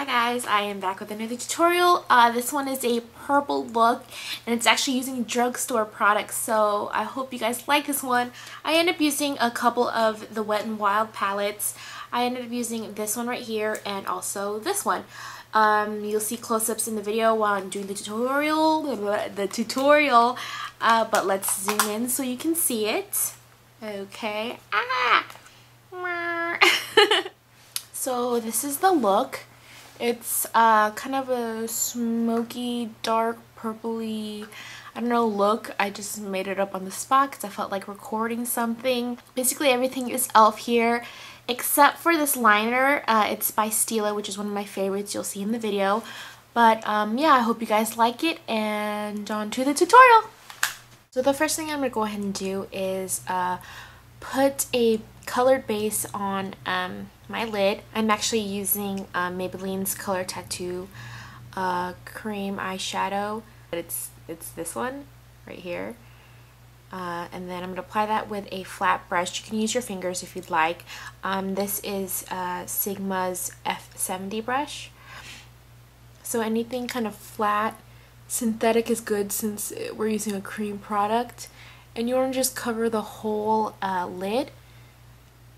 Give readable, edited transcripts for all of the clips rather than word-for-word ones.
guys, I am back with another tutorial. This one is a purple look and it's actually using drugstore products, so I hope you guys like this one. I ended up using a couple of the Wet n Wild palettes. I ended up using this one right here and also this one. You'll see close-ups in the video while I'm doing the tutorial, but let's zoom in so you can see it. Okay. So this is the look. It's kind of a smoky, dark, purpley, I don't know, look. I just made it up on the spot because I felt like recording something. Basically everything is e.l.f. here except for this liner. It's by Stila, which is one of my favorites. You'll see in the video. But yeah, I hope you guys like it, and on to the tutorial. So the first thing I'm going to go ahead and do is put a colored base on my lid. I'm actually using Maybelline's Color Tattoo cream eyeshadow. It's this one right here. And then I'm going to apply that with a flat brush. You can use your fingers if you'd like. This is Sigma's F70 brush. So anything kind of flat, synthetic is good since we're using a cream product. And you want to just cover the whole lid.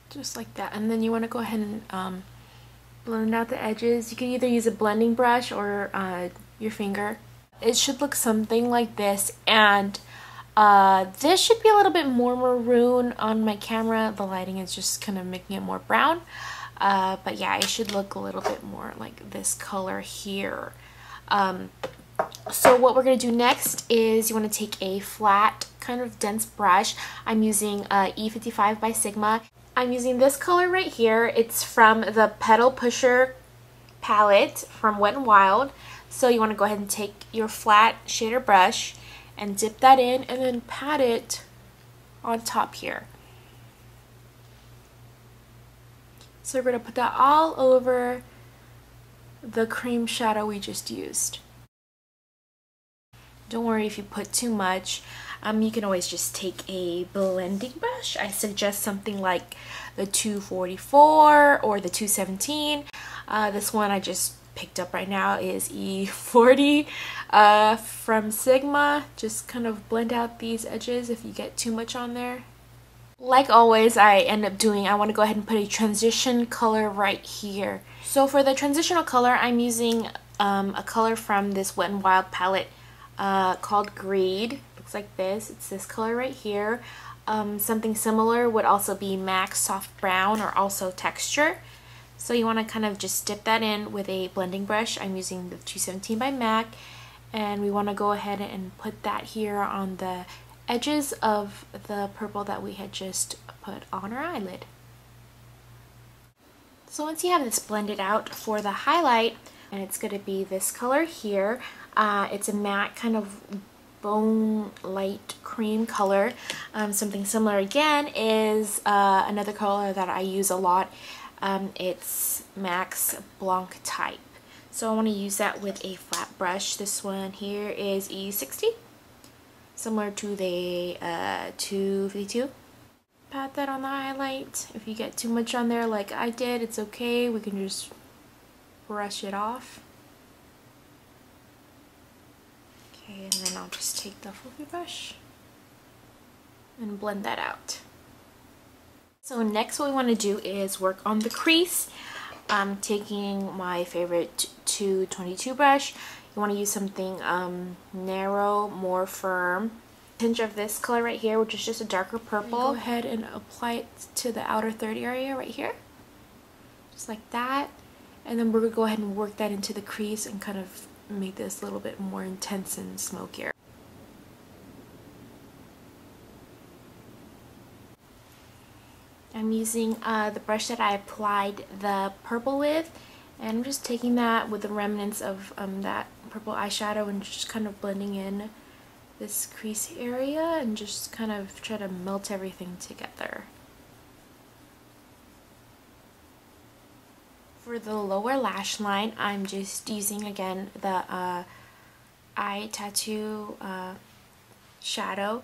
Just like that. And then you want to go ahead and blend out the edges. You can either use a blending brush or your finger. It should look something like this, and this should be a little bit more maroon on my camera. The lighting is just kind of making it more brown. But yeah, it should look a little bit more like this color here. So what we're going to do next is you want to take a flat, kind of dense brush. I'm using E55 by Sigma. I'm using this color right here. It's from the Petal Pusher palette from Wet n Wild. So you want to go ahead and take your flat shader brush and dip that in and then pat it on top here. So we're going to put that all over the cream shadow we just used. Don't worry if you put too much. You can always just take a blending brush. I suggest something like the 244 or the 217. This one I just picked up right now is E40 from Sigma. Just kind of blend out these edges if you get too much on there. Like always, I want to go ahead and put a transition color right here. So for the transitional color, I'm using a color from this Wet n Wild palette called Greed. Looks like this. It's this color right here. Something similar would also be MAC Soft Brown or also Texture. So you want to kind of just dip that in with a blending brush. I'm using the 217 by MAC, and we want to go ahead and put that here on the edges of the purple that we had just put on our eyelid. So once you have this blended out for the highlight, and it's going to be this color here. It's a matte kind of bone light cream color. Something similar again is another color that I use a lot. It's Max Blanc type. So I want to use that with a flat brush. This one here is E60, similar to the 252. Pat that on the highlight. If you get too much on there like I did, it's okay. We can just brush it off. Okay, and then I'll just take the fluffy brush and blend that out. So next what we want to do is work on the crease. I'm taking my favorite 222 brush. You want to use something narrow, more firm. Tinge of this color right here, which is just a darker purple. Go ahead and apply it to the outer third area right here. Just like that. And then we're going to go ahead and work that into the crease and kind of make this a little bit more intense and smokier. I'm using the brush that I applied the purple with, and I'm just taking that with the remnants of that purple eyeshadow and just kind of blending in this crease area and just kind of try to melt everything together. For the lower lash line, I'm just using again the eye tattoo shadow,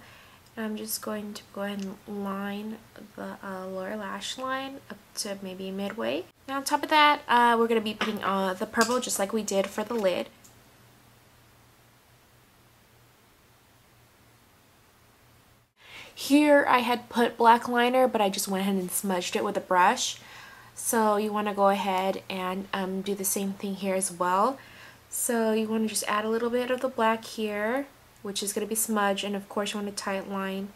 I'm just going to go ahead and line the lower lash line up to maybe midway. Now on top of that, we're going to be putting the purple just like we did for the lid. Here I had put black liner, but I just went ahead and smudged it with a brush. So you want to go ahead and do the same thing here as well. So you want to just add a little bit of the black here, which is going to be smudged, and of course you want to tight line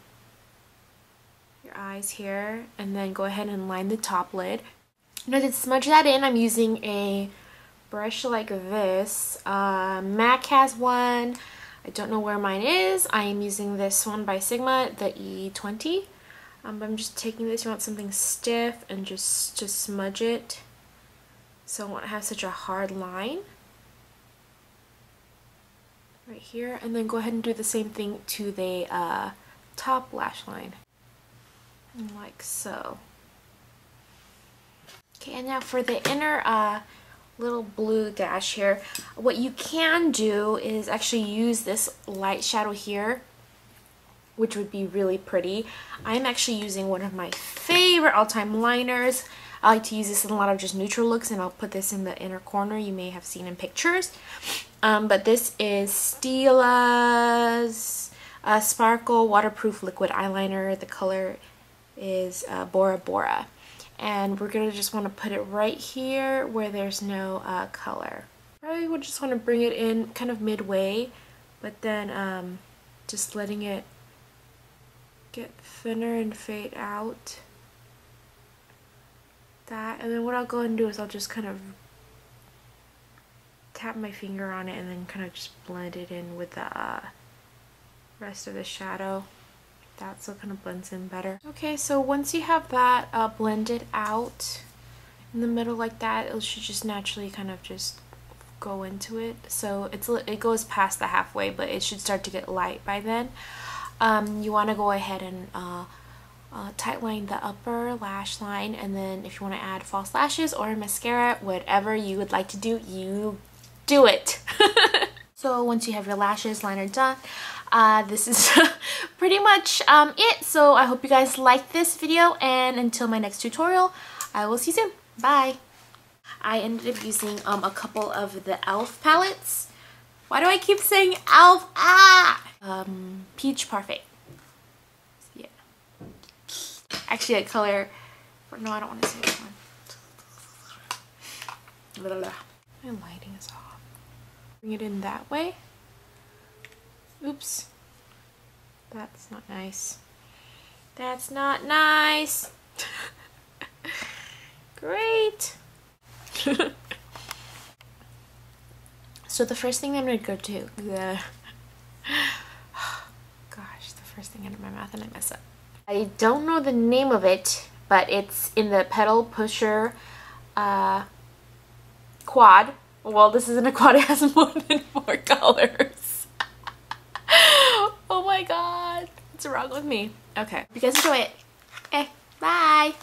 your eyes here, and then go ahead and line the top lid. Now to smudge that in, I'm using a brush like this. MAC has one. I don't know where mine is. I am using this one by Sigma, the E20. But I'm just taking this. You want something stiff and just smudge it, so it won't have such a hard line. Right here, and then go ahead and do the same thing to the top lash line, like so. Okay, and now for the inner little blue dash here, what you can do is actually use this light shadow here, which would be really pretty. I'm actually using one of my favorite all-time liners. I like to use this in a lot of just neutral looks, and I'll put this in the inner corner. You may have seen in pictures. But this is Stila's Sparkle Waterproof Liquid Eyeliner. The color is Bora Bora. And we're going to just want to put it right here where there's no color. Probably would just want to bring it in kind of midway, but then just letting it get thinner and fade out. That, and then what I'll go and do is I'll just kind of tap my finger on it and then kind of just blend it in with the rest of the shadow. That, so it kind of blends in better. Okay, so once you have that blended out in the middle like that, it should just naturally kind of just go into it. So it goes past the halfway, but it should start to get light by then. You want to go ahead and tight line the upper lash line, and then if you want to add false lashes or mascara, whatever you would like to do, you do it. So once you have your lashes liner done, this is pretty much it. So I hope you guys liked this video, and until my next tutorial, I will see you soon. Bye. I ended up using a couple of the e.l.f. palettes. Why do I keep saying e.l.f.? Peach Parfait. Yeah. Actually, a color. No, I don't want to say this one. Blah, blah, blah. My lighting is off. Bring it in that way. Oops. That's not nice. That's not nice. Great. So the first thing I'm going to go to, gosh, the first thing out of my mouth and I mess up. I don't know the name of it, but it's in the Petal Pusher quad. Well, this isn't a quad, it has more than 4 colors. Oh my god, what's wrong with me? Okay, you guys enjoy it. Okay, bye.